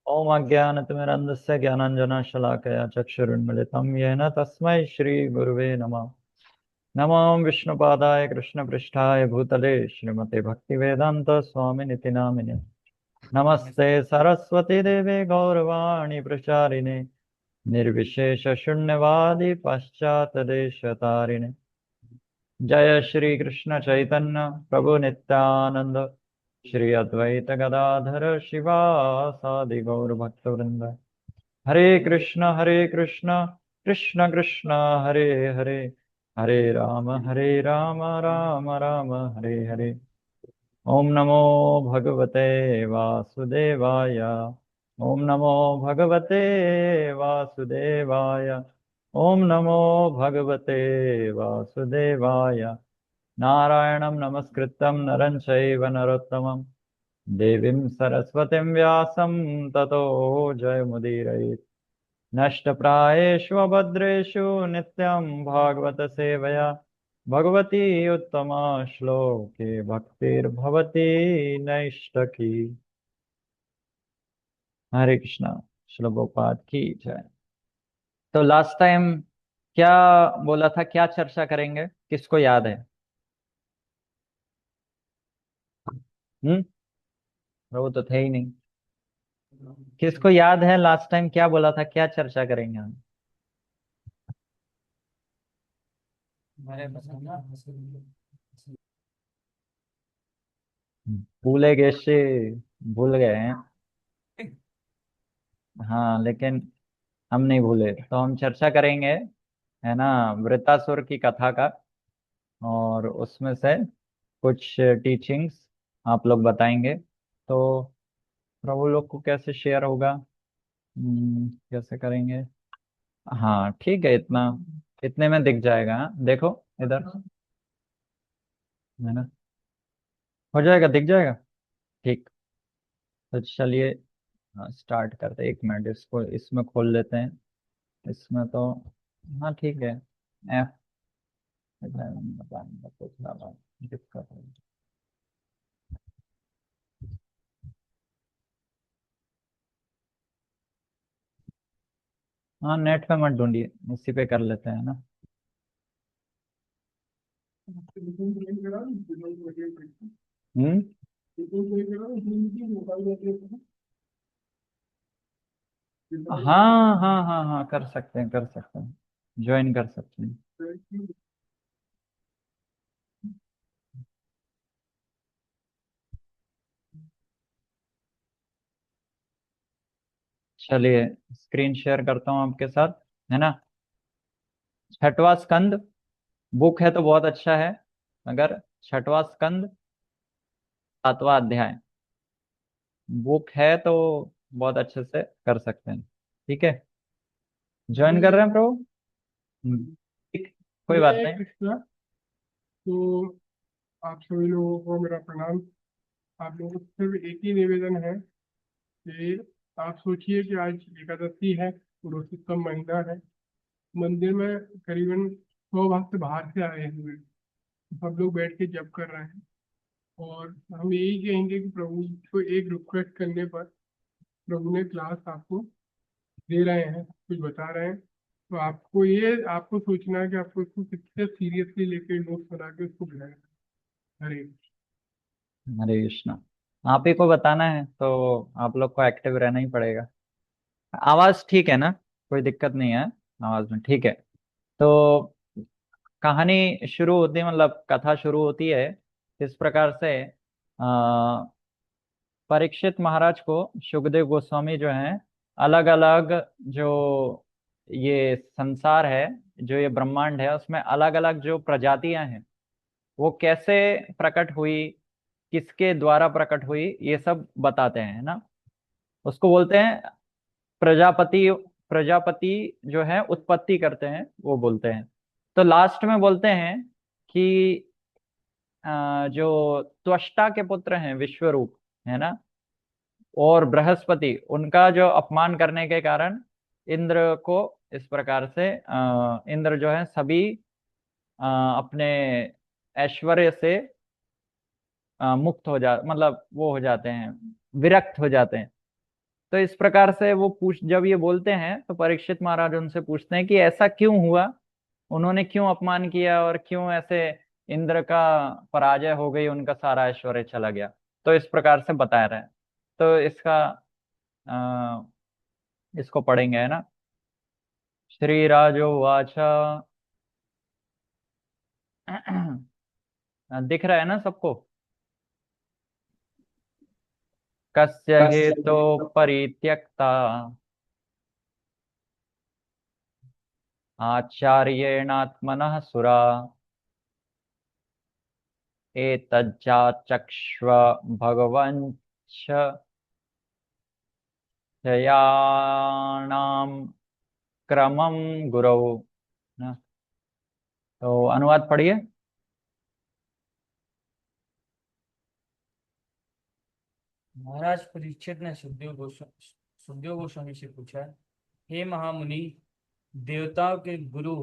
ओम अज्ञानतिमिरन्धस्य ज्ञानाञ्जनशलाकया चक्षुरुन्मिलितं येन तस्मै श्रीगुरुवे नमः। नमो विष्णुपादाय कृष्णपृष्ठाय भूतले श्रीमते भक्तिवेदान्त स्वामिनिति नामिने। नमस्ते सरस्वती देवे गौरवाणी प्रचारिणे निर्विशेष शून्यवादी पाश्चात्यदेशतारिणे। जय श्री कृष्ण चैतन्य प्रभु नित्यानंद श्री अद्वैत गदाधर शिवासादि गौर भक्तवृंद। हरे कृष्ण कृष्ण कृष्ण हरे हरे, हरे राम राम राम हरे हरे। ओम नमो भगवते वासुदेवाय। ओम नमो भगवते वासुदेवाय। ओम नमो भगवते वासुदेवाय। नारायणं नमस्कृत्यं नरं चैव नरोत्तमं देवीं सरस्वतीं व्यासं ततो जयमुदीरयेत्। नष्टप्रायेषु अभद्रेषु नित्यं भागवत सेवया भगवती उत्तमा श्लोके भक्तिर्भवती नैष्टकी। हरे कृष्णा। श्लोक गोपाल की जय। तो लास्ट टाइम क्या बोला था, क्या चर्चा करेंगे, किसको याद है? हम्म। वो तो थे ही नहीं। किसको याद है लास्ट टाइम क्या बोला था, क्या चर्चा करेंगे हम? भूले कैसे? भूल गए हैं। हाँ, लेकिन हम नहीं भूले, तो हम चर्चा करेंगे, है ना, वृत्तासुर की कथा का। और उसमें से कुछ टीचिंग्स आप लोग बताएंगे। तो प्रभु लोग को कैसे शेयर होगा? कैसे करेंगे? हाँ ठीक है, इतना इतने में दिख जाएगा। हाँ, देखो इधर, है ना, हो जाएगा, दिख जाएगा। ठीक। तो चलिए, हाँ स्टार्ट करते हैं। 1 मिनट, इसको इसमें खोल लेते हैं। इसमें तो हाँ ठीक है। एफ बताएंगे तो थोड़ा बहुत दिक्कत है। हाँ, नेट पे मत ढूंढिए, इसी पे कर लेते हैं ना। हम्म। हाँ हाँ हाँ हाँ, कर सकते हैं, कर सकते हैं, ज्वाइन कर सकते हैं। चलिए, स्क्रीन शेयर करता हूँ आपके साथ, है ना। 6वां स्कंद, बुक है तो बहुत अच्छा है। अगर 6वां स्कंद, 7वां अध्याय बुक है तो बहुत अच्छे से कर सकते हैं। ठीक है, ज्वाइन कर रहे हैं प्रभु? ठीक, कोई बात हरे नहीं। कृष्णा। तो आप सभी लोगों को मेरा प्रणाम। आप लोगों से सिर्फ एक ही निवेदन है कि आप सोचिए कि आज एकादशी है, पुरुषोत्तम महीना है। मंदिर में करीबन 100 भक्त बाहर से आए हुए हैं। सब लोग बैठ के जप कर रहे हैं। और हम यही कहेंगे कि प्रभु को एक रिक्वेस्ट करने पर प्रभु ने क्लास आपको दे रहे हैं, कुछ बता रहे हैं। तो आपको सोचना है कि आपको इसको कितने सीरियसली लेके नोट्स बना के उसको बनाना है। हरे हरे कृष्णा। आप ही को बताना है तो आप लोग को एक्टिव रहना ही पड़ेगा। आवाज ठीक है ना? कोई दिक्कत नहीं है आवाज में? ठीक है। तो कहानी शुरू होती है, मतलब कथा शुरू होती है इस प्रकार से। आ, परीक्षित महाराज को सुखदेव गोस्वामी जो हैं, अलग अलग जो ये संसार है, जो ये ब्रह्मांड है, उसमें अलग अलग जो प्रजातियां हैं, वो कैसे प्रकट हुई, किसके द्वारा प्रकट हुई, ये सब बताते हैं, है ना। उसको बोलते हैं प्रजापति। प्रजापति जो है उत्पत्ति करते हैं, वो बोलते हैं। तो लास्ट में बोलते हैं कि जो त्वष्टा के पुत्र हैं विश्वरूप, है ना, और बृहस्पति, उनका जो अपमान करने के कारण इंद्र को इस प्रकार से इंद्र जो है सभी अपने ऐश्वर्य से मुक्त हो जा, मतलब वो हो जाते हैं, विरक्त हो जाते हैं। तो इस प्रकार से वो पूछ जब ये बोलते हैं तो परीक्षित महाराज उनसे पूछते हैं कि ऐसा क्यों हुआ, उन्होंने क्यों अपमान किया और क्यों ऐसे इंद्र का पराजय हो गई, उनका सारा ऐश्वर्य चला गया। तो इस प्रकार से बता रहे हैं। तो इसको पढ़ेंगे, है ना। श्री राजोवाच। दिख रहा है ना सबको। कस्य हेतो परित्यक्ता आचार्येणात्मनः सुरा एतज्जाचक्ष्व भगवञ्च शयाणाम क्रमम गुरौ। ना, तो अनुवाद पढ़िए। महाराज परीक्षित ने सुखदेव गोस्वामी से पूछा, हे महामुनि, देवताओं के गुरु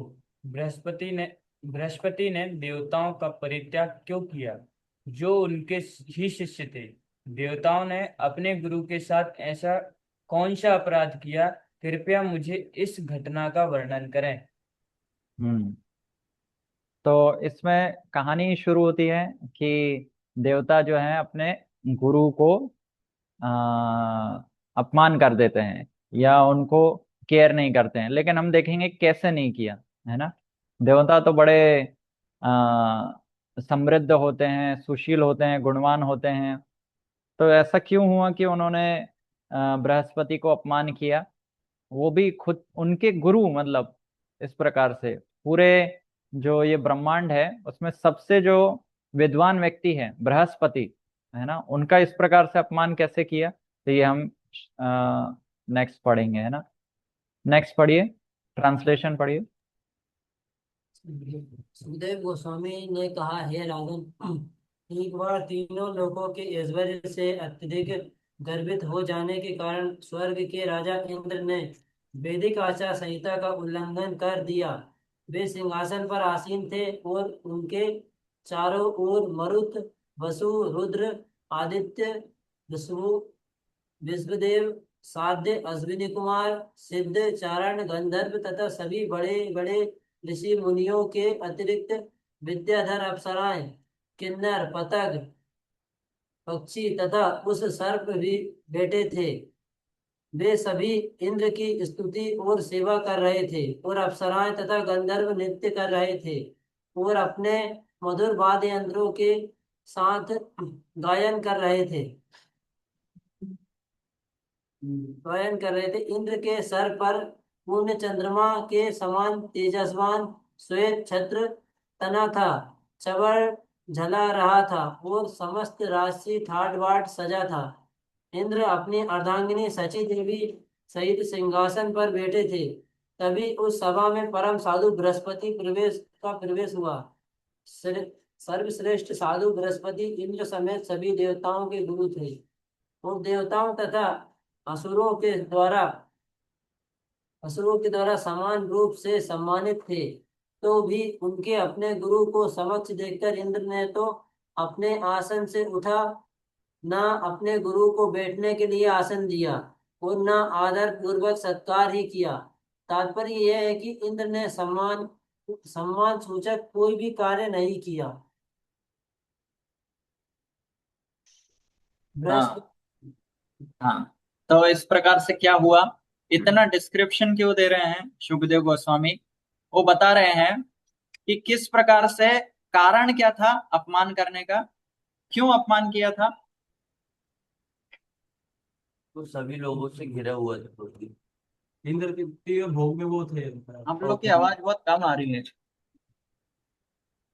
बृहस्पति ने देवताओं का परित्याग क्यों किया, जो उनके ही शिष्य थे। देवताओं ने अपने गुरु के साथ ऐसा कौन सा अपराध किया, कृपया मुझे इस घटना का वर्णन करें। हम्म। तो इसमें कहानी शुरू होती है कि देवता जो है अपने गुरु को अपमान कर देते हैं या उनको केयर नहीं करते हैं, लेकिन हम देखेंगे कैसे नहीं किया, है ना। देवता तो बड़े समृद्ध होते हैं, सुशील होते हैं, गुणवान होते हैं। तो ऐसा क्यों हुआ कि उन्होंने बृहस्पति को अपमान किया, वो भी खुद उनके गुरु, मतलब इस प्रकार से पूरे जो ये ब्रह्मांड है उसमें सबसे जो विद्वान व्यक्ति है बृहस्पति, है ना, उनका इस प्रकार से अपमान कैसे किया। तो ये हम नेक्स्ट पढ़ेंगे, है ना। नेक्स्ट पढ़िए, ट्रांसलेशन पढ़िए। सुखदेव गोस्वामी ने कहा, हे राजन, एक बार तीनों लोगों के ऐश्वर्य से अत्यधिक गर्वित हो जाने के कारण स्वर्ग के राजा इंद्र ने वैदिक आचार संहिता का उल्लंघन कर दिया। वे सिंहासन पर आसीन थे और उनके चारों ओर मरुत, वसु, रुद्र, आदित्य, विष्णु, विश्वदेव, साध्य, अश्विनी कुमार, सिद्ध, चारण, गंधर्व तथा सभी बड़े बड़े ऋषि मुनियों के अतिरिक्त विद्याधर अप्सराएं, किन्नर, पतंग, पक्षी तथा उस सर्प भी बैठे थे। वे सभी इंद्र की स्तुति और सेवा कर रहे थे और अप्सराएं तथा गंधर्व नृत्य कर रहे थे और अपने मधुर वाद्य यंत्रों के साथ गायन कर रहे थे। गायन कर रहे थे। इंद्र के सर पर पूर्ण चंद्रमा के समान तेजस्वान श्वेत छत्र तना था। चवर झला रहा था और समस्त राशि ठाट बाट सजा था। इंद्र अपनी अर्धांगिनी शची देवी सहित सिंहासन पर बैठे थे। तभी उस सभा में परम साधु बृहस्पति प्रवेश हुआ। श्रे- सर्वश्रेष्ठ साधु बृहस्पति इंद्र समेत सभी देवताओं के गुरु थे और देवताओं तथा असुरों के द्वारा असुरों के द्वारा समान रूप से सम्मानित थे। तो भी उनके अपने गुरु को समक्ष देखकर इंद्र ने तो अपने आसन से उठा, न अपने गुरु को बैठने के लिए आसन दिया और न आदर पूर्वक सत्कार ही किया। तात्पर्य यह है कि इंद्र ने सम्मान सम्मान सूचक कोई भी कार्य नहीं किया। हाँ बृहस्पति हाँ। तो इस प्रकार से क्या हुआ, इतना डिस्क्रिप्शन क्यों दे रहे हैं सुखदेव गोस्वामी। वो बता रहे हैं कि किस प्रकार से, कारण क्या था अपमान करने का, क्यों अपमान किया था। तो सभी लोगों से घिरा हुआ था पृथ्वी। इंद्र के तीव्र भोग में वो थे। आप लोग की आवाज बहुत कम आ रही है।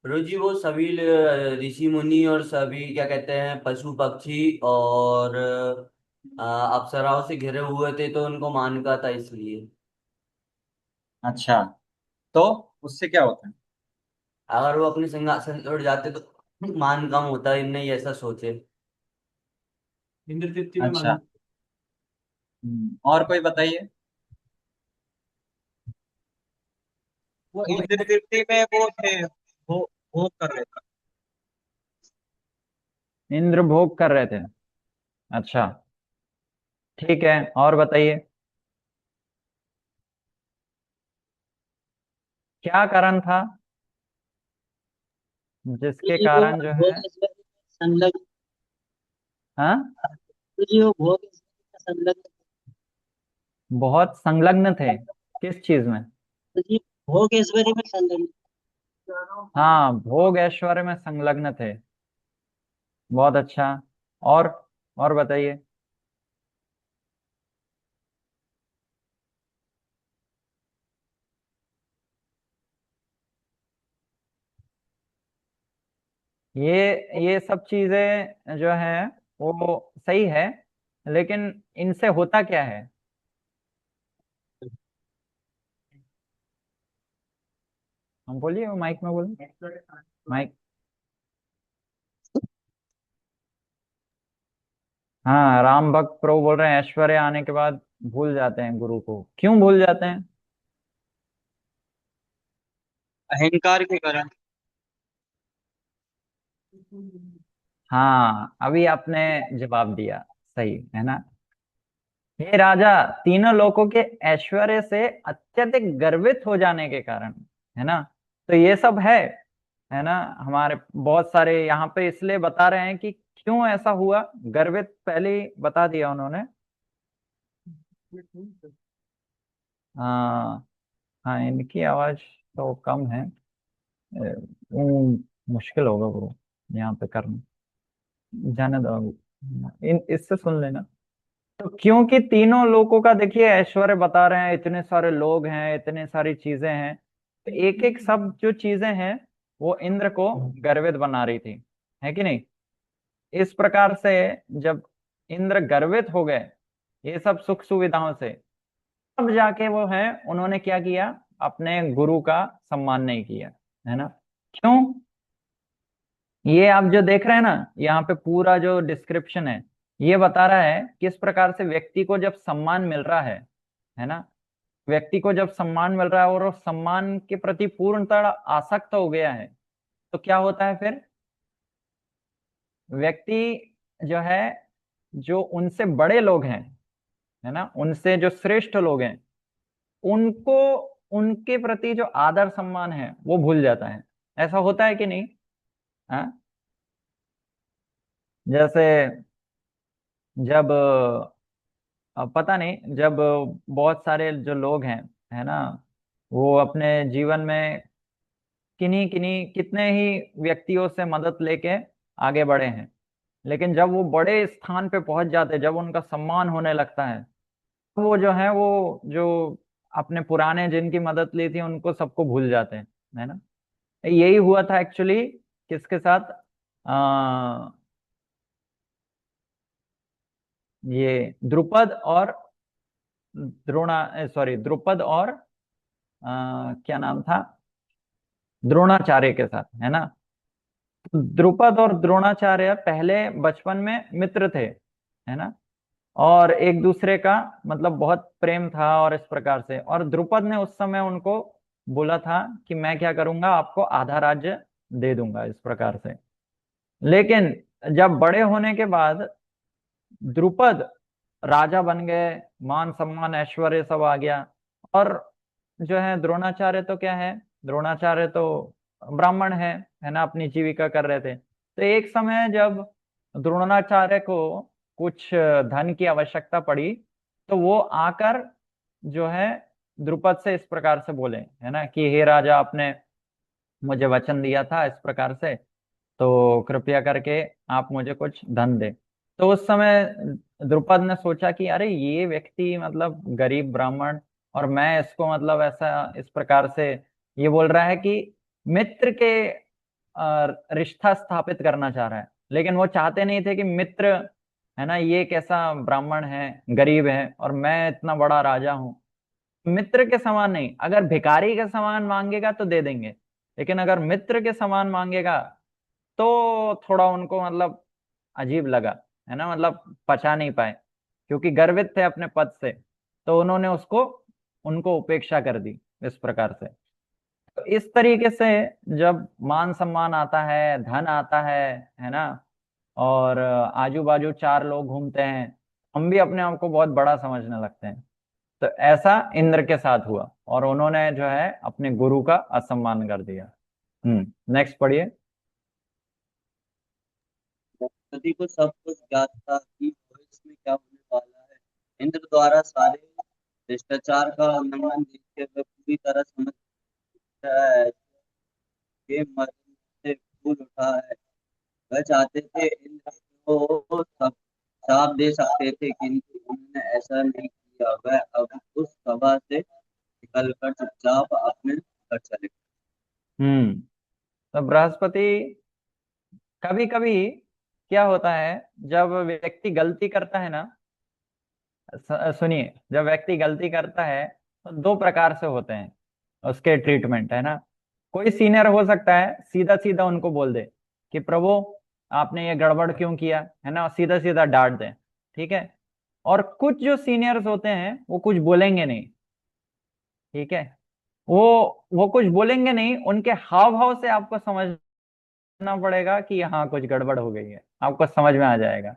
रोजी वो सभी ऋषि मुनि और सभी क्या कहते हैं पशु पक्षी और अप्सराओं से घिरे हुए थे, तो उनको मान का था इसलिए। अच्छा, तो उससे क्या होता है। अगर वो अपने सिंहासन से उड़ जाते तो मान कम होता, इनने ऐसा सोचे। इंद्र तृप्ति में अच्छा। मान। और कोई बताइए। वो इंद्र तृप्ति में वो थे, वो भोग कर रहे थे। इंद्र भोग कर रहे थे। अच्छा। ठीक है, और बताइए क्या कारण था जिसके जी वो कारण जो भोग है। ऐश्वर्य में संलग्न। हाँ, जी वो भोग ऐश्वर्य में संलग्न। बहुत संलग्न थे किस चीज में। जी भोग ऐश्वर्य में संलग्न। हाँ, भोग ऐश्वर्य में संलग्न थे। बहुत अच्छा। और और बताइए। ये सब चीजें जो हैं वो सही है, लेकिन इनसे होता क्या है। हम बोलिए, वो माइक में बोलिए। माइक। हाँ, राम भक्त प्रभु बोल रहे हैं ऐश्वर्य आने के बाद भूल जाते हैं गुरु को। क्यों भूल जाते हैं। अहंकार के कारण। हाँ, अभी आपने जवाब दिया। सही है ना। हे राजा, तीनों लोगों के ऐश्वर्य से अत्यधिक गर्वित हो जाने के कारण, है ना। तो ये सब है ना। हमारे बहुत सारे यहाँ पे इसलिए बता रहे हैं कि क्यों ऐसा हुआ। गर्वित पहले ही बता दिया उन्होंने। हाँ। हाँ, इनकी आवाज तो कम है। मुश्किल होगा वो यहाँ पे करना। जाने दो अभी। इन इससे सुन लेना। तो क्योंकि तीनों लोगों का देखिए ऐश्वर्य बता रहे हैं, इतने सारे लोग हैं, इतनी सारी चीजें हैं, तो एक एक सब जो चीजें हैं वो इंद्र को गर्वित बना रही थी, है कि नहीं। इस प्रकार से जब इंद्र गर्वित हो गए ये सब सुख सुविधाओं से, तब जाके वो है उन्होंने क्या किया, अपने गुरु का सम्मान नहीं किया, है ना। क्यों। ये आप जो देख रहे हैं ना, यहाँ पे पूरा जो डिस्क्रिप्शन है ये बता रहा है किस प्रकार से व्यक्ति को जब सम्मान मिल रहा है ना। व्यक्ति को जब सम्मान मिल रहा है और वो सम्मान के प्रति पूर्णतः आसक्त हो गया है, तो क्या होता है फिर। व्यक्ति जो है, जो उनसे बड़े लोग हैं, है ना, उनसे जो श्रेष्ठ लोग हैं, उनको, उनके प्रति जो आदर सम्मान है वो भूल जाता है। ऐसा होता है कि नहीं। हाँ। जैसे जब पता नहीं, जब बहुत सारे जो लोग हैं, है ना, वो अपने जीवन में किन्हीं किन्हीं कितने ही व्यक्तियों से मदद लेके आगे बढ़े हैं, लेकिन जब वो बड़े स्थान पे पहुंच जाते हैं, जब उनका सम्मान होने लगता है, तो वो जो है वो जो अपने पुराने जिनकी मदद ली थी उनको सबको भूल जाते हैं, है ना। यही हुआ था एक्चुअली किसके साथ। आ, ये द्रुपद और द्रोणा, सॉरी, द्रुपद और क्या नाम था, द्रोणाचार्य के साथ, है ना। द्रुपद और द्रोणाचार्य पहले बचपन में मित्र थे, है ना, और एक दूसरे का मतलब बहुत प्रेम था, और इस प्रकार से, और द्रुपद ने उस समय उनको बोला था कि मैं क्या करूंगा, आपको आधा राज्य दे दूंगा, इस प्रकार से। लेकिन जब बड़े होने के बाद द्रुपद राजा बन गए, मान सम्मान ऐश्वर्य सब आ गया, और जो है द्रोणाचार्य तो क्या है, द्रोणाचार्य तो ब्राह्मण है ना, अपनी जीविका कर रहे थे। तो एक समय जब द्रोणाचार्य को कुछ धन की आवश्यकता पड़ी, तो वो आकर जो है द्रुपद से इस प्रकार से बोले, है ना, कि हे राजा, आपने मुझे वचन दिया था इस प्रकार से, तो कृपया करके आप मुझे कुछ धन दे। तो उस समय द्रुपद ने सोचा कि अरे ये व्यक्ति मतलब गरीब ब्राह्मण, और मैं इसको मतलब ऐसा इस प्रकार से ये बोल रहा है कि मित्र के रिश्ता स्थापित करना चाह रहा है, लेकिन वो चाहते नहीं थे कि मित्र, है ना, ये कैसा ब्राह्मण है, गरीब है, और मैं इतना बड़ा राजा हूँ। मित्र के समान नहीं, अगर भिखारी के समान मांगेगा तो दे देंगे, लेकिन अगर मित्र के समान मांगेगा तो थोड़ा उनको मतलब अजीब लगा, है ना, मतलब पचा नहीं पाए, क्योंकि गर्वित थे अपने पद से, तो उन्होंने उसको, उनको उपेक्षा कर दी इस प्रकार से। तो इस तरीके से जब मान सम्मान आता है, धन आता है ना, और आजू बाजू चार लोग घूमते हैं, हम भी अपने आप को बहुत बड़ा समझने लगते हैं। तो ऐसा इंद्र के साथ हुआ और उन्होंने जो है अपने गुरु का असम्मान कर दिया। नेक्स्ट पढ़िए। बृहस्पति को सब कुछ ज्ञात था कि भविष्य में क्या होने वाला है। इंद्र द्वारा सारे शिष्टाचार का उल्लंघन देखते हुए पूरी तरह समझ रहा है कि मर्द से भूल उठा है। वह चाहते थे इंद्र को सब श्राप दे सकते थे, किंतु उन्होंने ऐसा नहीं किया। वह अब उस सभा से निकलकर चुपचाप अपने घर चले गए। हम्म तो बृहस्पति, कभी कभी क्या होता है जब व्यक्ति गलती करता है ना, सुनिए, जब व्यक्ति गलती करता है तो दो प्रकार से होते हैं उसके ट्रीटमेंट, है ना। कोई सीनियर हो सकता है सीधा सीधा उनको बोल दे कि प्रभु आपने ये गड़बड़ क्यों किया, है ना, सीधा सीधा डांट दे, ठीक है। और कुछ जो सीनियर्स होते हैं वो कुछ बोलेंगे नहीं, ठीक है। वो कुछ बोलेंगे नहीं, उनके हाव भाव से आपको समझना पड़ेगा कि हाँ कुछ गड़बड़ हो गई है, आपको समझ में आ जाएगा।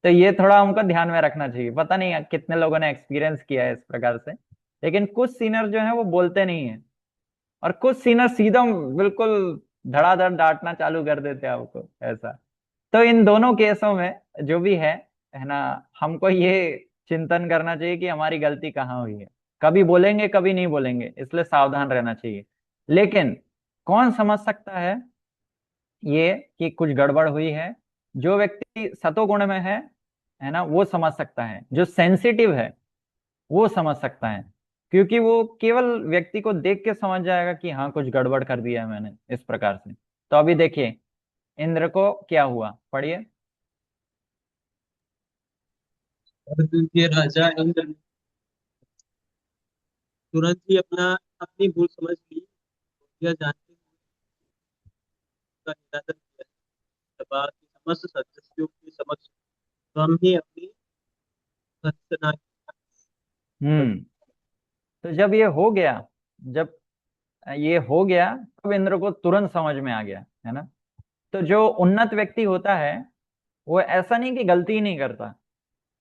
तो ये थोड़ा हमको ध्यान में रखना चाहिए। पता नहीं कितने लोगों ने एक्सपीरियंस किया है इस प्रकार से, लेकिन कुछ सीनियर जो है वो बोलते नहीं है और कुछ सीनियर सीधा बिल्कुल धड़ाधड़ डांटना चालू कर देते हैं आपको, ऐसा। तो इन दोनों केसों में जो भी है ना, हमको ये चिंतन करना चाहिए कि हमारी गलती कहाँ हुई है। कभी बोलेंगे कभी नहीं बोलेंगे, इसलिए सावधान रहना चाहिए। लेकिन कौन समझ सकता है ये कि कुछ गड़बड़ हुई है? जो व्यक्ति सतोगुण में है ना, वो समझ सकता है। जो सेंसिटिव है वो समझ सकता है, क्योंकि वो केवल व्यक्ति को देख के समझ जाएगा कि हाँ कुछ गड़बड़ कर दिया है मैंने, इस प्रकार से। तो अभी देखिए इंद्र को क्या हुआ, पढ़िए। और के राजा इंद्र ने तुरंत ही अपनी भूल समझ ली। यह जानते हुए उसका निरादर किया। सभा के समस्त सदस्यों के समक्ष स्वयं ही अपनी भर्त्सना की। हम्म तो जब ये हो गया तब इंद्र को तुरंत समझ में आ गया, है ना। तो जो उन्नत व्यक्ति होता है वो ऐसा नहीं कि गलती ही नहीं करता,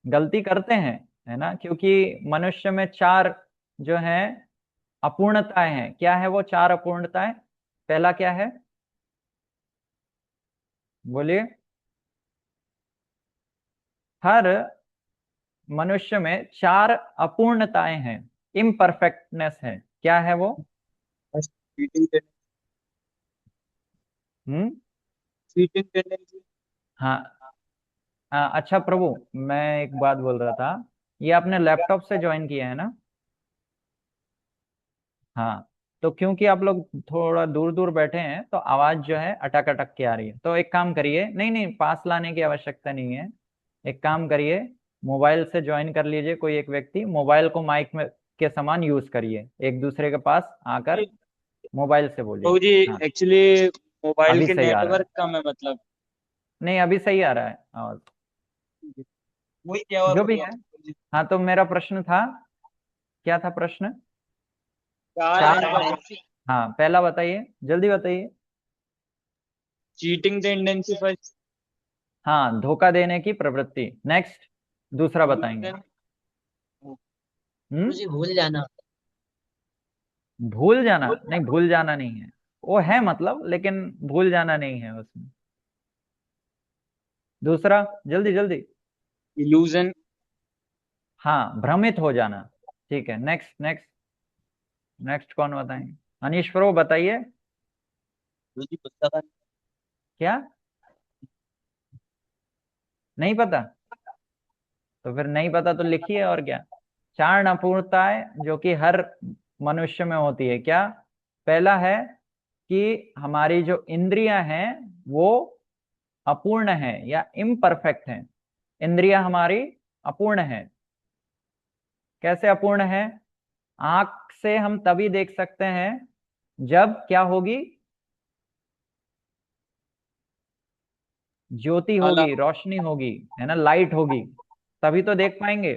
गलती करते हैं, है ना। क्योंकि मनुष्य में चार जो है अपूर्णताएं हैं। क्या है वो चार अपूर्णताएं? पहला क्या है, बोलिए। हर मनुष्य में चार अपूर्णताएं हैं, इम्परफेक्टनेस है। क्या है वो? चीटिंग हम्म चीटिंग टेंडेंसी। हाँ। अच्छा प्रभु, मैं एक बात बोल रहा था, ये आपने लैपटॉप से ज्वाइन किया है ना? हाँ। तो क्योंकि आप लोग थोड़ा दूर दूर बैठे हैं तो आवाज जो है अटक अटक के आ रही है। तो एक काम करिए, नहीं नहीं, पास लाने की आवश्यकता नहीं है। एक काम करिए, मोबाइल से ज्वाइन कर लीजिए। कोई एक व्यक्ति मोबाइल को माइक में के समान यूज करिए, एक दूसरे के पास आकर मोबाइल से बोलिए। बाबू जी, हाँ, एक्चुअली मोबाइल अभी के सही आ रहा है। नेटवर्क कम है, मतलब नहीं, अभी सही आ रहा है आवाज। वही क्या हुआ जो भी बताओ। है। हाँ, तो मेरा प्रश्न था, क्या था प्रश्न? चार चार हाँ, पहला बताइए, जल्दी बताइए। Cheating tendency first. हाँ, धोखा देने की प्रवृत्ति। नेक्स्ट, दूसरा बताएंगे। हम्म मुझे भूल जाना। भूल जाना? नहीं, भूल जाना नहीं है। वो है मतलब, लेकिन भूल जाना नहीं है उसमें। दूसरा, जल्दी जल्दी। इल्यूजन। हाँ, भ्रमित हो जाना। ठीक है, नेक्स्ट नेक्स्ट। नेक्स्ट कौन बताएंगे? अनीश प्रो बताइए। मुझे पुस्तक। क्या? नहीं पता? तो फिर नहीं पता तो लिखिए, और क्या। चार अपूर्णताएं जो कि हर मनुष्य में होती है, क्या? पहला है कि हमारी जो इंद्रियां हैं वो अपूर्ण है या इम्परफेक्ट है। इंद्रियां हमारी अपूर्ण है। कैसे अपूर्ण है? आंख से हम तभी देख सकते हैं जब क्या होगी, ज्योति काला। होगी, रोशनी होगी, है ना, लाइट होगी, तभी तो देख पाएंगे।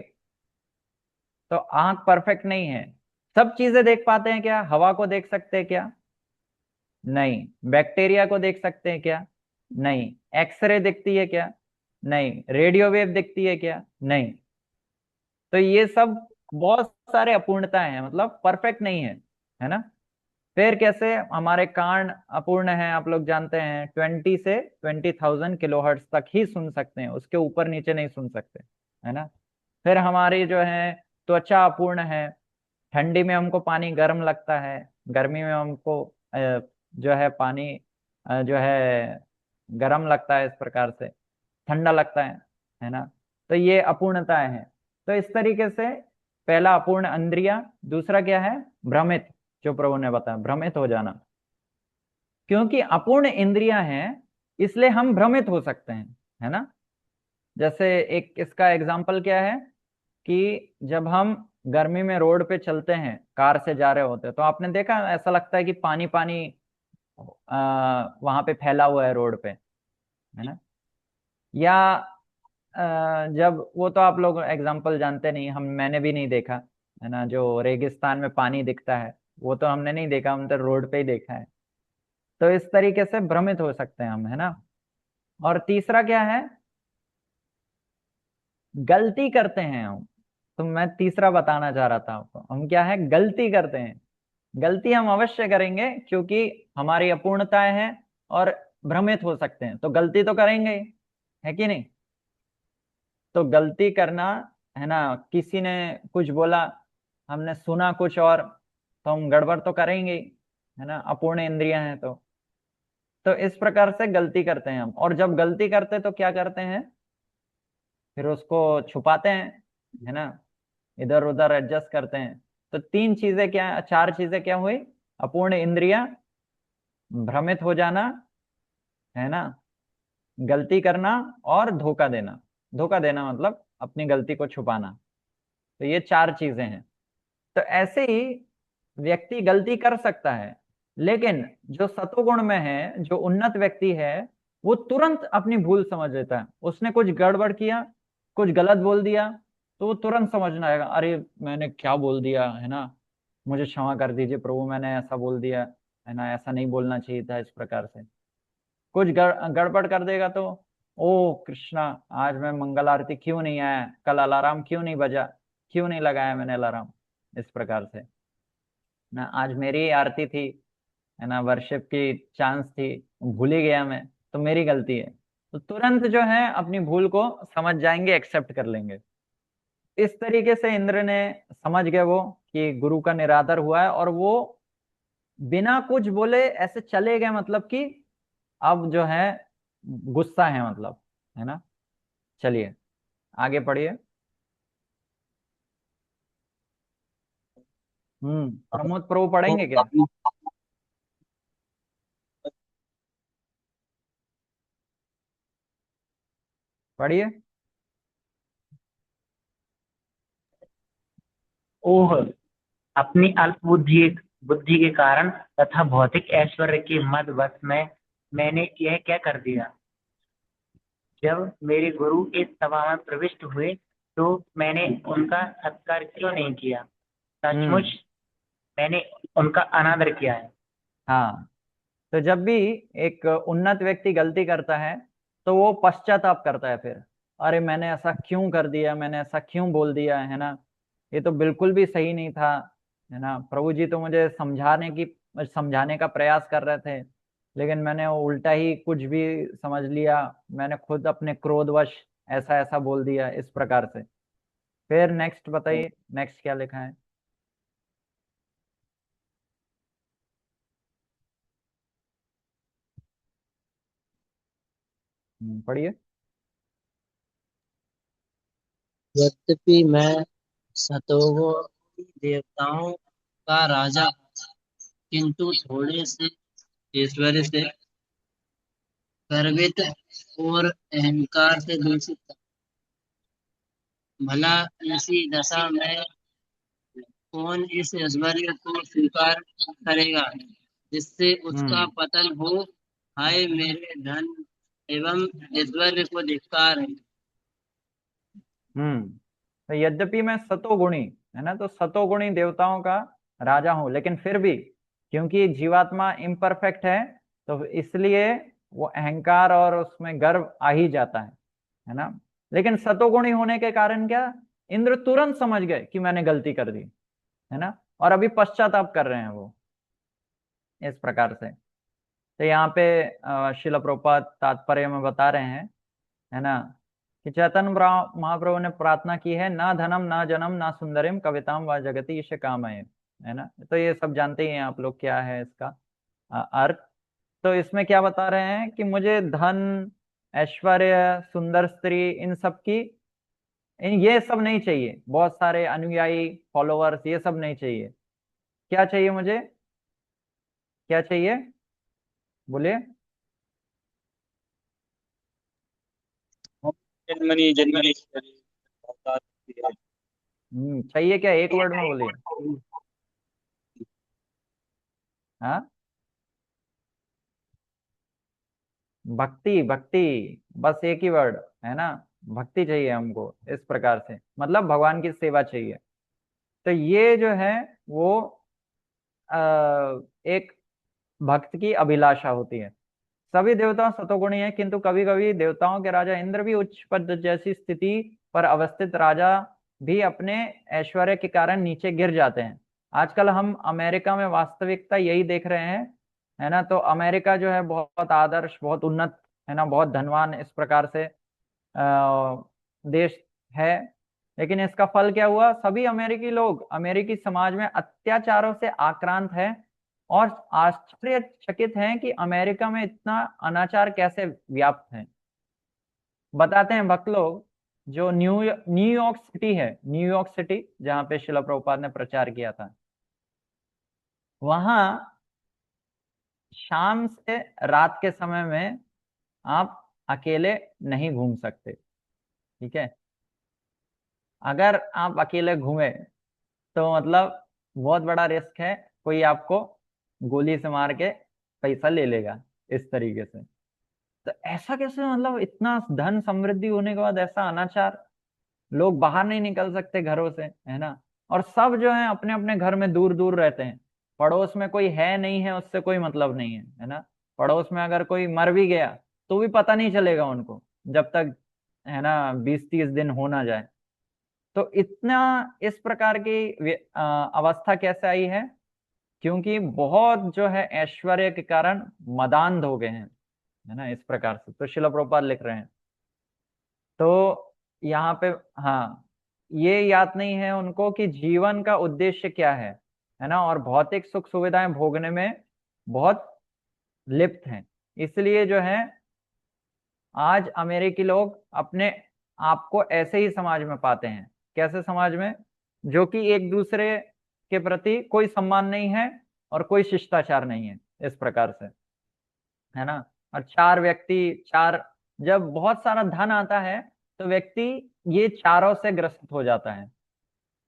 तो आंख परफेक्ट नहीं है। सब चीजें देख पाते हैं क्या? हवा को देख सकते हैं क्या? नहीं। बैक्टीरिया को देख सकते हैं क्या? नहीं। एक्सरे दिखती है क्या? नहीं। रेडियो वेव दिखती है क्या? नहीं। तो ये सब बहुत सारे अपूर्णताएं हैं, मतलब परफेक्ट नहीं है ना। फिर कैसे हमारे कान अपूर्ण हैं, आप लोग जानते हैं 20 से 20,000 किलोहर्ट्ज तक ही सुन सकते हैं, उसके ऊपर नीचे नहीं सुन सकते, है ना। फिर हमारी जो है त्वचा अपूर्ण है, ठंडी में हमको पानी गर्म लगता है, गर्मी में हमको जो है पानी जो है गर्म लगता है, इस प्रकार से ठंडा लगता है ना। तो ये अपूर्णताएं हैं। तो इस तरीके से पहला अपूर्ण इंद्रिया, दूसरा क्या है, भ्रमित, जो प्रभु ने बताया भ्रमित हो जाना। क्योंकि अपूर्ण इंद्रियां हैं इसलिए हम भ्रमित हो सकते हैं, है ना। जैसे एक इसका एग्जाम्पल क्या है कि जब हम गर्मी में रोड पे चलते हैं, कार से जा रहे होते हैं, तो आपने देखा ऐसा लगता है कि पानी पानी वहां पे फैला हुआ है रोड पे, है ना। या जब वो तो आप लोग एग्जाम्पल जानते नहीं, हम मैंने भी नहीं देखा, है ना, जो रेगिस्तान में पानी दिखता है वो तो हमने नहीं देखा, हम तो रोड पे ही देखा है। तो इस तरीके से भ्रमित हो सकते हैं हम, है ना। और तीसरा क्या है, गलती करते हैं हम। तो मैं तीसरा बताना चाह रहा था आपको, हम क्या है, गलती करते हैं। गलती हम अवश्य करेंगे क्योंकि हमारी अपूर्णताएं हैं और भ्रमित हो सकते हैं, तो गलती तो करेंगे ही, है कि नहीं। तो गलती करना, है ना, किसी ने कुछ बोला, हमने सुना कुछ और, तो हम गड़बड़ तो करेंगे ही, है ना, अपूर्ण इंद्रियां हैं तो इस प्रकार से गलती करते हैं हम। और जब गलती करते तो क्या करते हैं, फिर उसको छुपाते हैं, है ना, इधर उधर एडजस्ट करते हैं। तो तीन चीजें क्या, चार चीजें क्या हुई, अपूर्ण इंद्रिया, भ्रमित हो जाना, है ना, गलती करना और धोखा देना। धोखा देना मतलब अपनी गलती को छुपाना। तो ये चार चीजें हैं। तो ऐसे ही व्यक्ति गलती कर सकता है, लेकिन जो सतोगुण में है, जो उन्नत व्यक्ति है, वो तुरंत अपनी भूल समझ लेता है। उसने कुछ गड़बड़ किया, कुछ गलत बोल दिया, तो वो तुरंत समझना आएगा, अरे मैंने क्या बोल दिया, है ना, मुझे क्षमा कर दीजिए प्रभु, मैंने ऐसा बोल दिया, है ना, ऐसा नहीं बोलना चाहिए था, इस प्रकार से। कुछ गड़बड़ कर देगा तो, ओ कृष्णा, आज मैं मंगल आरती क्यों नहीं आया, कल अलार्म क्यों नहीं बजा, क्यों नहीं लगाया मैंने अलार्म, इस प्रकार से ना, आज मेरी ही आरती थी, है ना, वर्शिप की चांस थी, भूल ही गया मैं, तो मेरी गलती है। तो तुरंत जो है अपनी भूल को समझ जाएंगे, एक्सेप्ट कर लेंगे। इस तरीके से इंद्र ने समझ गए वो कि गुरु का निरादर हुआ है, और वो बिना कुछ बोले ऐसे चले गए, मतलब कि अब जो है गुस्सा है, मतलब, है ना। चलिए आगे पढ़िए। प्रमोद प्रभु तो पढ़ेंगे क्या, अपनी पढ़िए। ओह, अपनी अल्प बुद्धि के कारण तथा भौतिक ऐश्वर्य के मद वश में मैंने यह क्या कर दिया। जब मेरे गुरु इस सभा में प्रविष्ट हुए तो मैंने उनका सत्कार क्यों नहीं किया। हम्म। सचमुच मैंने उनका अनादर किया है। हाँ, तो जब भी एक उन्नत व्यक्ति गलती करता है तो वो पश्चाताप करता है फिर, अरे मैंने ऐसा क्यों कर दिया, मैंने ऐसा क्यों बोल दिया, है ना, ये तो बिल्कुल भी सही नहीं था, है ना, प्रभु जी तो मुझे समझाने का प्रयास कर रहे थे, लेकिन मैंने उल्टा ही कुछ भी समझ लिया, मैंने खुद अपने क्रोधवश ऐसा ऐसा बोल दिया, इस प्रकार से। फिर नेक्स्ट बताइए, नेक्स्ट क्या लिखा है। पढ़िए। यद्यपि मैं सतोगुण देवताओं का राजा, किंतु थोड़े से ऐश्वर्य से गर्वित और अहंकार से दूषित था। भला ऐसी दशा में कौन इस ऐश्वर्य को स्वीकार करेगा जिससे उसका हम्म। पतन हो। हाय मेरे धन एवं ऐश्वर्य को धिक्कार है। तो यद्यपि मैं सतोगुणी, है ना, तो सतोगुणी देवताओं का राजा हूं, लेकिन फिर भी क्योंकि जीवात्मा इम्परफेक्ट है, तो इसलिए वो अहंकार और उसमें गर्व आ ही जाता है ना। लेकिन सतोगुणी होने के कारण क्या, इंद्र तुरंत समझ गए कि मैंने गलती कर दी, है ना, और अभी पश्चाताप कर रहे हैं वो, इस प्रकार से। तो यहाँ पे शिला प्रभुपाद तात्पर्य में बता रहे हैं, है ना, कि महाप्रभु ने प्रार्थना की है, ना धनम ना जनम ना सुंदरिम कविताम व जगति ईश कामये, है ना। तो ये सब जानते ही हैं आप लोग क्या है इसका अर्थ। तो इसमें क्या बता रहे हैं कि मुझे धन, ऐश्वर्य, सुंदर स्त्री, इन सब की, ये सब नहीं चाहिए, बहुत सारे अनुयायी, फॉलोअर्स, ये सब नहीं चाहिए। क्या चाहिए मुझे, क्या चाहिए, बोलिए। जन्मनी जन्मनेश्वरी अवतार होती है। चाहिए क्या, एक वर्ड में बोलिए। हाँ, भक्ति, भक्ति, बस एक ही वर्ड, है ना, भक्ति चाहिए हमको, इस प्रकार से, मतलब भगवान की सेवा चाहिए। तो ये जो है वो एक भक्त की अभिलाषा होती है। सभी देवता सतोगुणी हैं, किंतु कभी कभी देवताओं के राजा इंद्र भी उच्च पद जैसी स्थिति पर अवस्थित राजा भी अपने ऐश्वर्य के कारण नीचे गिर जाते हैं। आजकल हम अमेरिका में वास्तविकता यही देख रहे हैं, है ना। तो अमेरिका जो है बहुत आदर्श, बहुत उन्नत, है ना, बहुत धनवान, इस प्रकार से देश है। लेकिन इसका फल क्या हुआ, सभी अमेरिकी लोग अमेरिकी समाज में अत्याचारों से आक्रांत है और आश्चर्यचकित हैं कि अमेरिका में इतना अनाचार कैसे व्याप्त है। बताते हैं भक्त लोग, जो न्यूयॉर्क सिटी है, न्यूयॉर्क सिटी जहाँ पे शिला प्रभुपाद ने प्रचार किया था, वहां शाम से रात के समय में आप अकेले नहीं घूम सकते, ठीक है। अगर आप अकेले घूमे तो मतलब बहुत बड़ा रिस्क है, कोई आपको गोली से मार के पैसा ले लेगा, इस तरीके से। तो ऐसा कैसे, मतलब इतना धन समृद्धि होने के बाद ऐसा अनाचार, लोग बाहर नहीं निकल सकते घरों से, है ना। और सब जो है अपने अपने घर में दूर दूर रहते हैं, पड़ोस में कोई है नहीं है उससे कोई मतलब नहीं है ना। पड़ोस में अगर कोई मर भी गया तो भी पता नहीं चलेगा उनको, जब तक, है ना, 20-30 दिन हो ना जाए। तो इतना इस प्रकार की अवस्था कैसे आई है, क्योंकि बहुत जो है ऐश्वर्य के कारण मदान्ध हो गए हैं, है ना, इस प्रकार से। तो शिला प्रभुपाद लिख रहे हैं, तो यहाँ पे, हाँ, ये याद नहीं है उनको कि जीवन का उद्देश्य क्या है ना, और भौतिक सुख सुविधाएं भोगने में बहुत लिप्त हैं। इसलिए जो है आज अमेरिकी लोग अपने आप को ऐसे ही समाज में पाते हैं, कैसे समाज में, जो कि एक दूसरे के प्रति कोई सम्मान नहीं है और कोई शिष्टाचार नहीं है, इस प्रकार से, है ना। और चार व्यक्ति, चार, जब बहुत सारा धन आता है तो व्यक्ति ये चारों से ग्रसित हो जाता है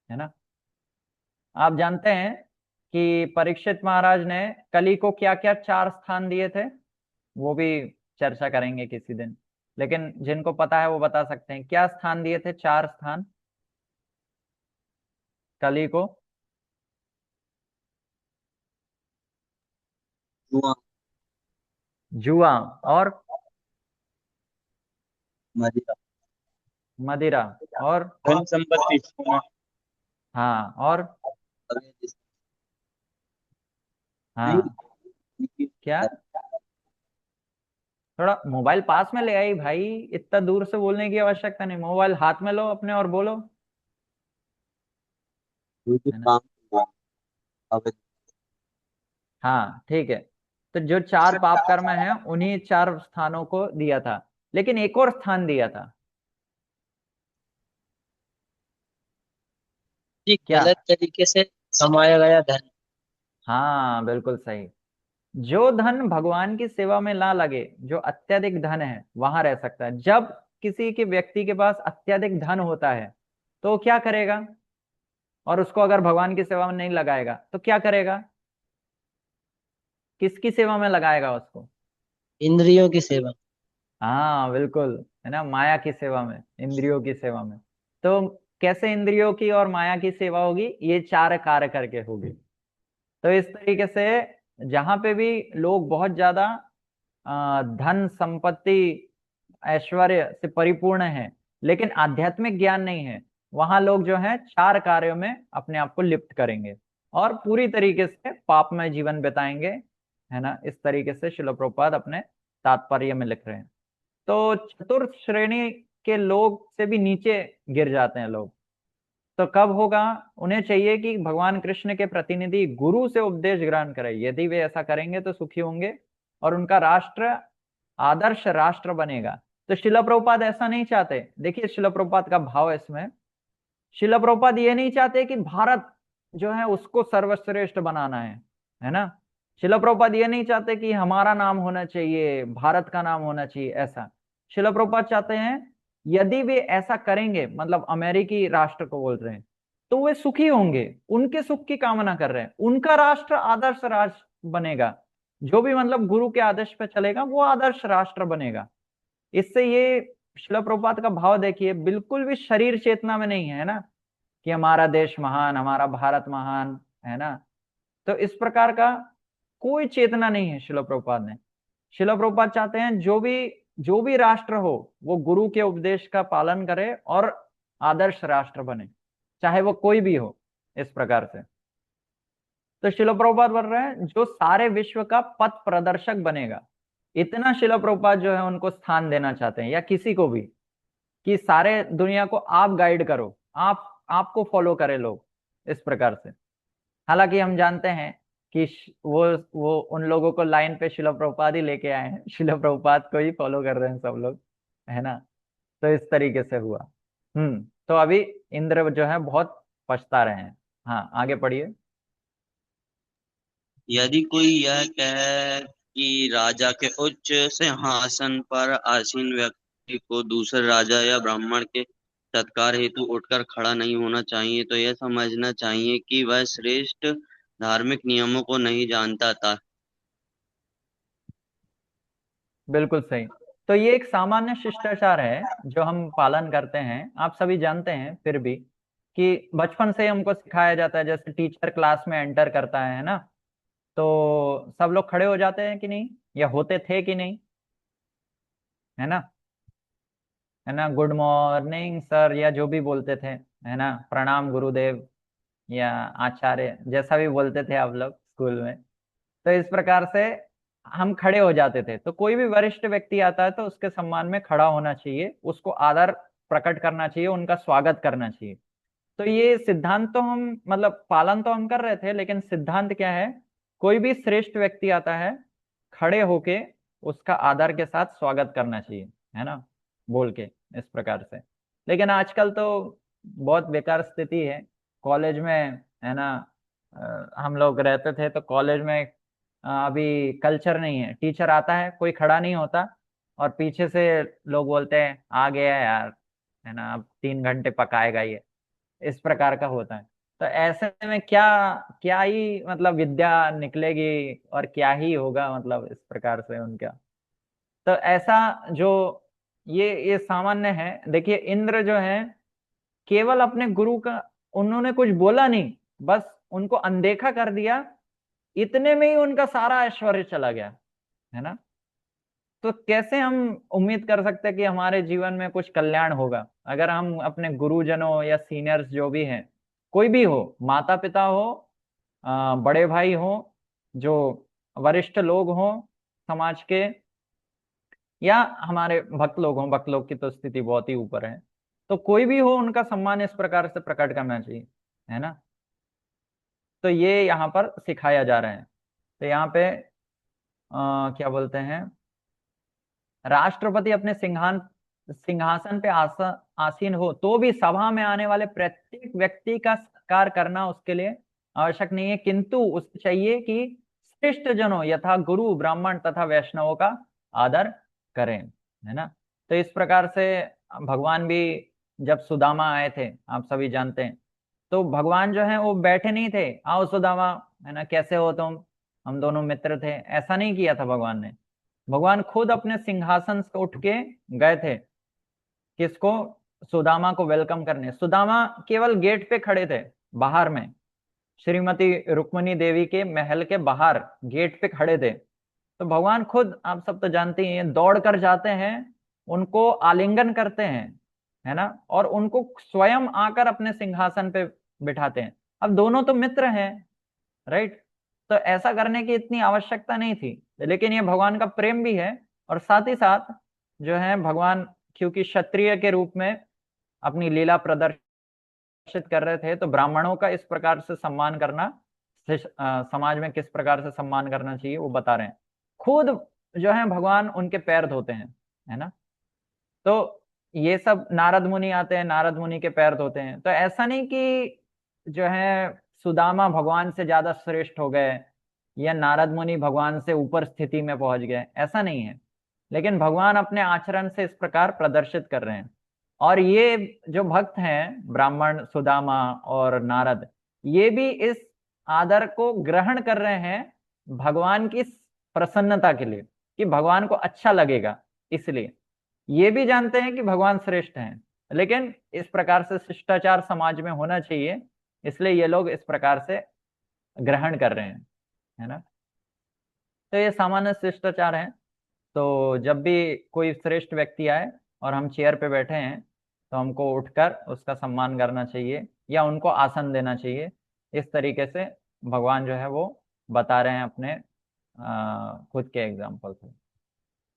ना। आप जानते हैं कि परीक्षित महाराज ने कली को क्या क्या चार स्थान दिए थे, वो भी चर्चा करेंगे किसी दिन। लेकिन जिनको पता है वो बता सकते हैं, क्या स्थान दिए थे, चार स्थान कली को। जुआ, जुआ, और मदिरा, मदिरा, और, धन संपत्ति, सोना, हाँ, और, अवैध नहीं, हाँ, क्या, थोड़ा मोबाइल पास में ले आई भाई, इतना दूर से बोलने की आवश्यकता नहीं, मोबाइल हाथ में लो अपने और बोलो, उनके है ना। काम हुआ, अवैध। हाँ, ठीक है। तो जो चार पाप कर्म है उन्हीं चार स्थानों को दिया था, लेकिन एक और स्थान दिया था, जी, क्या। गलत तरीके से कमाया गया धन। हाँ, बिल्कुल सही। जो धन भगवान की सेवा में ना लगे, जो अत्यधिक धन है, वहां रह सकता है। जब किसी के व्यक्ति के पास अत्यधिक धन होता है तो वो क्या करेगा, और उसको अगर भगवान की सेवा में नहीं लगाएगा तो क्या करेगा, किसकी सेवा में लगाएगा उसको। इंद्रियों की सेवा। हाँ, बिल्कुल, है ना, माया की सेवा में, इंद्रियों की सेवा में। तो कैसे इंद्रियों की और माया की सेवा होगी, ये चार कार्य करके होगी। तो इस तरीके से जहां पे भी लोग बहुत ज्यादा धन संपत्ति ऐश्वर्य से परिपूर्ण है, लेकिन आध्यात्मिक ज्ञान नहीं है, वहां लोग जो है 4 कार्यों में अपने आप को लिप्त करेंगे और पूरी तरीके से पापमय जीवन बिताएंगे, है ना। इस तरीके से शिल प्रभुपाद अपने तात्पर्य में लिख रहे हैं। तो चतुर्थ श्रेणी के लोग से भी नीचे गिर जाते हैं लोग। तो कब होगा? उन्हें चाहिए कि भगवान कृष्ण के प्रतिनिधि गुरु से उपदेश ग्रहण करें। यदि वे ऐसा करेंगे तो सुखी होंगे और उनका राष्ट्र आदर्श राष्ट्र बनेगा। तो शिला प्रभुपाद ऐसा नहीं चाहते। देखिए शिला प्रभुपाद का भाव है इसमें। शिला प्रभुपाद ये नहीं चाहते कि भारत जो है उसको सर्वश्रेष्ठ बनाना है ना। शिला प्रभुपाद ये नहीं चाहते कि हमारा नाम होना चाहिए, भारत का नाम होना चाहिए, ऐसा। शिला प्रभुपाद चाहते हैं यदि वे ऐसा करेंगे, मतलब अमेरिकी राष्ट्र को बोल रहे हैं, तो वे सुखी होंगे, उनके सुख की कामना कर रहे हैं, उनका राष्ट्र आदर्श राष्ट्र बनेगा। जो भी मतलब गुरु के आदेश पे चलेगा वो आदर्श राष्ट्र बनेगा। इससे ये शिला प्रभुपाद का भाव देखिए, बिल्कुल भी शरीर चेतना में नहीं है ना, कि हमारा देश महान, हमारा भारत महान, है ना। तो इस प्रकार का कोई चेतना नहीं है शिला प्रभुपाद ने। शिला प्रभुपाद चाहते हैं जो भी राष्ट्र हो वो गुरु के उपदेश का पालन करे और आदर्श राष्ट्र बने, चाहे वो कोई भी हो, इस प्रकार से। तो शिला प्रभुपाद बोल रहे हैं जो सारे विश्व का पथ प्रदर्शक बनेगा। इतना शिला प्रभुपाद जो है उनको स्थान देना चाहते हैं, या किसी को भी, कि सारे दुनिया को आप गाइड करो, आपको फॉलो करे लोग, इस प्रकार से। हालांकि हम जानते हैं कि वो उन लोगों को लाइन पे शिला प्रभुपाद ही लेके आए हैं, शिला प्रभुपाद को ही फॉलो कर रहे हैं सब लोग, है ना। तो इस तरीके से हुआ। तो अभी इंद्र जो है बहुत पछता रहे हैं। हाँ, आगे पढ़िए। यदि कोई यह कहे कि राजा के उच्च सिंहासन पर आसीन व्यक्ति को दूसरे राजा या ब्राह्मण के सत्कार हेतु उठकर खड़ा नहीं होना चाहिए, तो यह समझना चाहिए कि वह श्रेष्ठ धार्मिक नियमों को नहीं जानता था। बिल्कुल सही। तो ये एक सामान्य शिष्टाचार है जो हम पालन करते हैं, आप सभी जानते हैं, फिर भी कि बचपन से हमको सिखाया जाता है। जैसे टीचर क्लास में एंटर करता है ना, तो सब लोग खड़े हो जाते हैं कि नहीं, या होते थे कि नहीं, है ना। है ना, गुड मॉर्निंग सर, या जो भी बोलते थे, है ना, प्रणाम गुरुदेव या आचार्य, जैसा भी बोलते थे आप लोग स्कूल में। तो इस प्रकार से हम खड़े हो जाते थे। तो कोई भी वरिष्ठ व्यक्ति आता है तो उसके सम्मान में खड़ा होना चाहिए, उसको आदर प्रकट करना चाहिए, उनका स्वागत करना चाहिए। तो ये सिद्धांत तो हम मतलब पालन तो हम कर रहे थे, लेकिन सिद्धांत क्या है? कोई भी श्रेष्ठ व्यक्ति आता है, खड़े होके उसका आदर के साथ स्वागत करना चाहिए, है ना, बोल के, इस प्रकार से। लेकिन आजकल तो बहुत बेकार स्थिति है कॉलेज में, है ना। हम लोग रहते थे तो कॉलेज में अभी कल्चर नहीं है, टीचर आता है कोई खड़ा नहीं होता, और पीछे से लोग बोलते हैं आ गया यार, है ना, अब 3 घंटे पकाएगा ये, इस प्रकार का होता है। तो ऐसे में क्या क्या ही मतलब विद्या निकलेगी और क्या ही होगा, मतलब इस प्रकार से उनका। तो ऐसा जो ये सामान्य है। देखिए इंद्र जो है केवल अपने गुरु का, उन्होंने कुछ बोला नहीं, बस उनको अनदेखा कर दिया, इतने में ही उनका सारा ऐश्वर्य चला गया, है ना। तो कैसे हम उम्मीद कर सकते हैं कि हमारे जीवन में कुछ कल्याण होगा अगर हम अपने गुरुजनों या सीनियर्स जो भी हैं, कोई भी हो, माता पिता हो, बड़े भाई हो, जो वरिष्ठ लोग हो समाज के, या हमारे भक्त लोग हों, भक्त लोग की तो स्थिति बहुत ही ऊपर है, तो कोई भी हो उनका सम्मान इस प्रकार से प्रकट करना चाहिए, है ना। तो ये यहाँ पर सिखाया जा रहा है। तो यहाँ पे क्या बोलते हैं, राष्ट्रपति अपने सिंहासन पे आसीन हो तो भी सभा में आने वाले प्रत्येक व्यक्ति का सत्कार करना उसके लिए आवश्यक नहीं है, किंतु उसे चाहिए कि श्रेष्ठ जनों यथा गुरु ब्राह्मण तथा वैष्णवों का आदर करें, है ना। तो इस प्रकार से भगवान भी जब सुदामा आए थे, आप सभी जानते हैं, तो भगवान जो है वो बैठे नहीं थे, आओ सुदामा, है ना, कैसे हो तुम, हम दोनों मित्र थे, ऐसा नहीं किया था भगवान ने। भगवान खुद अपने सिंहासन से उठ के गए थे, किसको? सुदामा को वेलकम करने। सुदामा केवल गेट पे खड़े थे, बाहर में, श्रीमती रुक्मणी देवी के महल के बाहर गेट पे खड़े थे। तो भगवान खुद, आप सब तो जानते ही हैं, दौड़ कर जाते हैं, उनको आलिंगन करते हैं, है ना, और उनको स्वयं आकर अपने सिंहासन पे बिठाते हैं। अब दोनों तो मित्र हैं, राइट, तो ऐसा करने की इतनी आवश्यकता नहीं थी, लेकिन ये भगवान का प्रेम भी है। और साथ ही साथ जो है भगवान, क्योंकि क्षत्रिय के रूप में अपनी लीला प्रदर्शित कर रहे थे, तो ब्राह्मणों का इस प्रकार से सम्मान करना, समाज में किस प्रकार से सम्मान करना चाहिए वो बता रहे हैं। खुद जो है भगवान उनके पैर धोते हैं, है ना। तो ये सब नारद मुनि आते हैं, नारद मुनि के पैर धोते हैं। तो ऐसा नहीं कि जो है सुदामा भगवान से ज्यादा श्रेष्ठ हो गए या नारद मुनि भगवान से ऊपर स्थिति में पहुंच गए, ऐसा नहीं है। लेकिन भगवान अपने आचरण से इस प्रकार प्रदर्शित कर रहे हैं। और ये जो भक्त हैं ब्राह्मण सुदामा और नारद, ये भी इस आदर को ग्रहण कर रहे हैं भगवान की प्रसन्नता के लिए, कि भगवान को अच्छा लगेगा। इसलिए ये भी जानते हैं कि भगवान श्रेष्ठ हैं, लेकिन इस प्रकार से शिष्टाचार समाज में होना चाहिए, इसलिए ये लोग इस प्रकार से ग्रहण कर रहे हैं, है ना। तो ये सामान्य शिष्टाचार है। तो जब भी कोई श्रेष्ठ व्यक्ति आए और हम चेयर पे बैठे हैं, तो हमको उठकर उसका सम्मान करना चाहिए या उनको आसन देना चाहिए। इस तरीके से भगवान जो है वो बता रहे हैं अपने खुद के एग्जाम्पल से।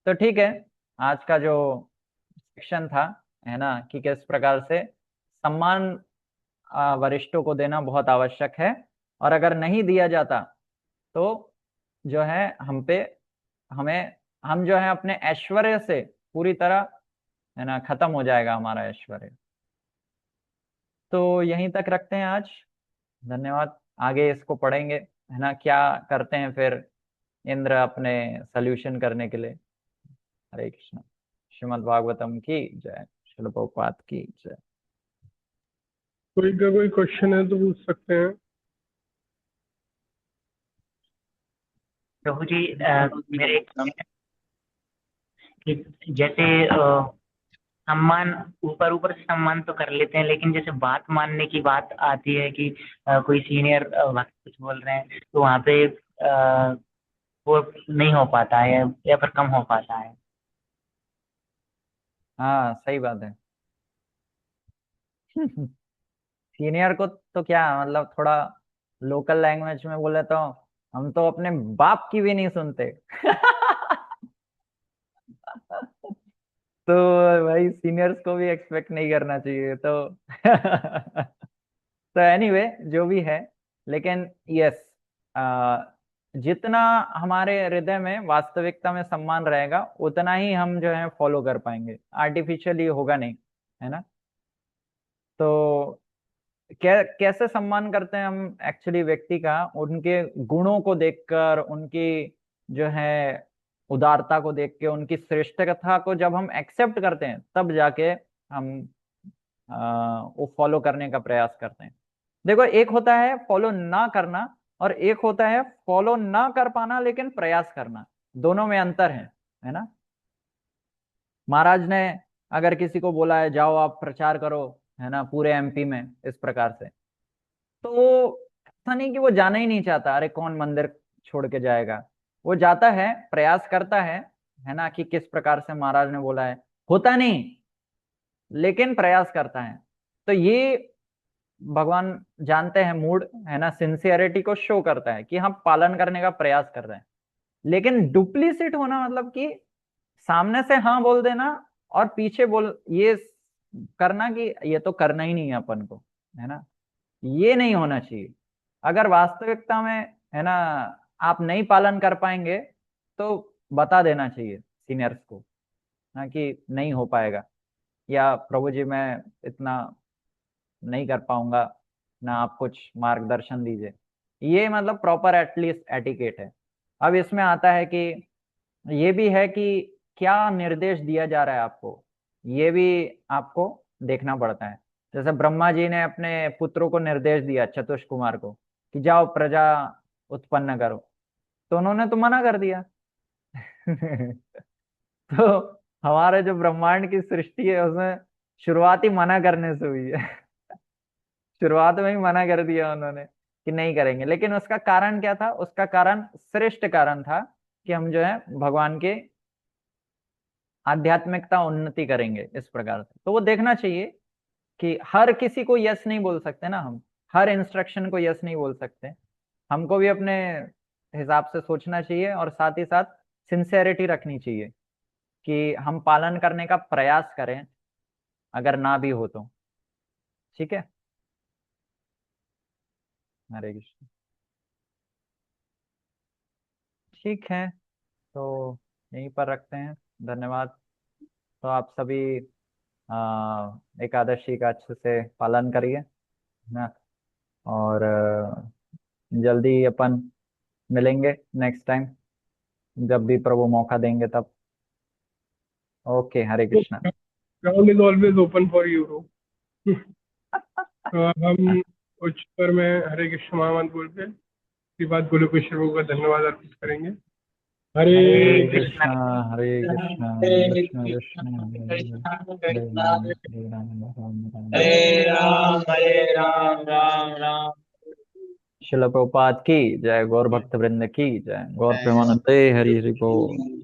तो ठीक है, आज का जो सेक्शन था, है ना, कि किस प्रकार से सम्मान वरिष्ठों को देना बहुत आवश्यक है, और अगर नहीं दिया जाता तो जो है हम पे, हमें, हम जो है अपने ऐश्वर्य से पूरी तरह, है ना, खत्म हो जाएगा हमारा ऐश्वर्य। तो यहीं तक रखते हैं आज। धन्यवाद। आगे इसको पढ़ेंगे, है ना, क्या करते हैं फिर इंद्र अपने सॉल्यूशन करने के लिए। हरे कृष्ण। श्रीमद् भागवतम की जय। श्रील प्रभुपाद की जय। कोई का कोई क्वेश्चन है तो पूछ सकते हैं। प्रभु जी, मेरे कि जैसे सम्मान ऊपर ऊपर से सम्मान तो कर लेते हैं, लेकिन जैसे बात मानने की बात आती है कि कोई सीनियर भक्त कुछ बोल रहे हैं तो वहाँ पे वो नहीं हो पाता है या फिर कम हो पाता है। हाँ सही बात है। सीनियर को तो क्या मतलब, थोड़ा लोकल लैंग्वेज में बोले तो हम तो अपने बाप की भी नहीं सुनते। तो भाई सीनियर्स को भी एक्सपेक्ट नहीं करना चाहिए। तो तो एनीवे जो भी है, लेकिन यस, जितना हमारे हृदय में वास्तविकता में सम्मान रहेगा उतना ही हम जो है फॉलो कर पाएंगे, आर्टिफिशियली होगा नहीं, है ना। तो कैसे सम्मान करते हैं हम एक्चुअली व्यक्ति का, उनके गुणों को देखकर, उनकी जो है उदारता को देख के, उनकी श्रेष्ठता को जब हम एक्सेप्ट करते हैं, तब जाके हम वो फॉलो करने का प्रयास करते हैं। देखो, एक होता है फॉलो ना करना और एक होता है फॉलो ना कर पाना लेकिन प्रयास करना। दोनों में अंतर है ना। महाराज ने अगर किसी को बोला है जाओ आप प्रचार करो, है ना, पूरे एमपी में, इस प्रकार से, तो ऐसा नहीं कि वो जाना ही नहीं चाहता, अरे कौन मंदिर छोड़ के जाएगा। वो जाता है, प्रयास करता है ना, कि किस प्रकार से महाराज ने बोला है, होता नहीं लेकिन प्रयास करता है। तो ये भगवान जानते हैं मूड, है ना, सिंसियरिटी को शो करता है कि हम पालन करने का प्रयास कर रहे हैं। लेकिन डुप्लीसिट होना मतलब कि सामने से हाँ बोल देना और पीछे बोल ये करना कि ये तो करना ही नहीं है अपन को, है ना, ये नहीं होना चाहिए। अगर वास्तविकता में, है ना, आप नहीं पालन कर पाएंगे तो बता देना चाहिए सीनियर्स को, ना कि नहीं हो पाएगा, या प्रभु जी मैं इतना नहीं कर पाऊंगा, ना आप कुछ मार्गदर्शन दीजिए। ये मतलब प्रॉपर एटलीस्ट एटिकेट है। अब इसमें आता है कि ये भी है कि क्या निर्देश दिया जा रहा है आपको, ये भी आपको देखना पड़ता है। जैसे ब्रह्मा जी ने अपने पुत्रों को निर्देश दिया चतुष कुमार को कि जाओ प्रजा उत्पन्न करो, तो उन्होंने तो मना कर दिया। तो हमारे जो ब्रह्मांड की सृष्टि है उसमें शुरुआत ही मना करने से हुई है। शुरुआत में ही मना कर दिया उन्होंने कि नहीं करेंगे। लेकिन उसका कारण क्या था? उसका कारण श्रेष्ठ कारण था कि हम जो है भगवान के आध्यात्मिकता उन्नति करेंगे इस प्रकार से। तो वो देखना चाहिए कि हर किसी को यस नहीं बोल सकते ना, हम हर इंस्ट्रक्शन को यस नहीं बोल सकते। हमको भी अपने हिसाब से सोचना चाहिए और साथ ही साथ सिंसेरिटी रखनी चाहिए कि हम पालन करने का प्रयास करें, अगर ना भी हो तो। ठीक है। हरे कृष्ण। ठीक है, तो यहीं पर रखते हैं। धन्यवाद। तो आप सभी एकादशी का अच्छे से पालन करिए ना, और जल्दी अपन मिलेंगे नेक्स्ट टाइम, जब भी प्रभु मौका देंगे तब। Okay, Hare Krishna. Ground is always open for you. तो अब हम उच्च पर में हरे कृष्ण महामंत्र बोलते हैं, उसके बाद गोलोकेश्वर प्रभु का धन्यवाद अर्पित करेंगे। हरे हरे कृष्ण। कृष्णा हरे कृष्णा हरे कृष्ण कृष्ण हरे हरे, कृष्ण हरे राम राम राम हरे राम हरे राम राम राम। शिल प्रभुपाद की जय, गौर भक्त वृंद की जय, गौर प्रेमानंदे हरि हरि बोल।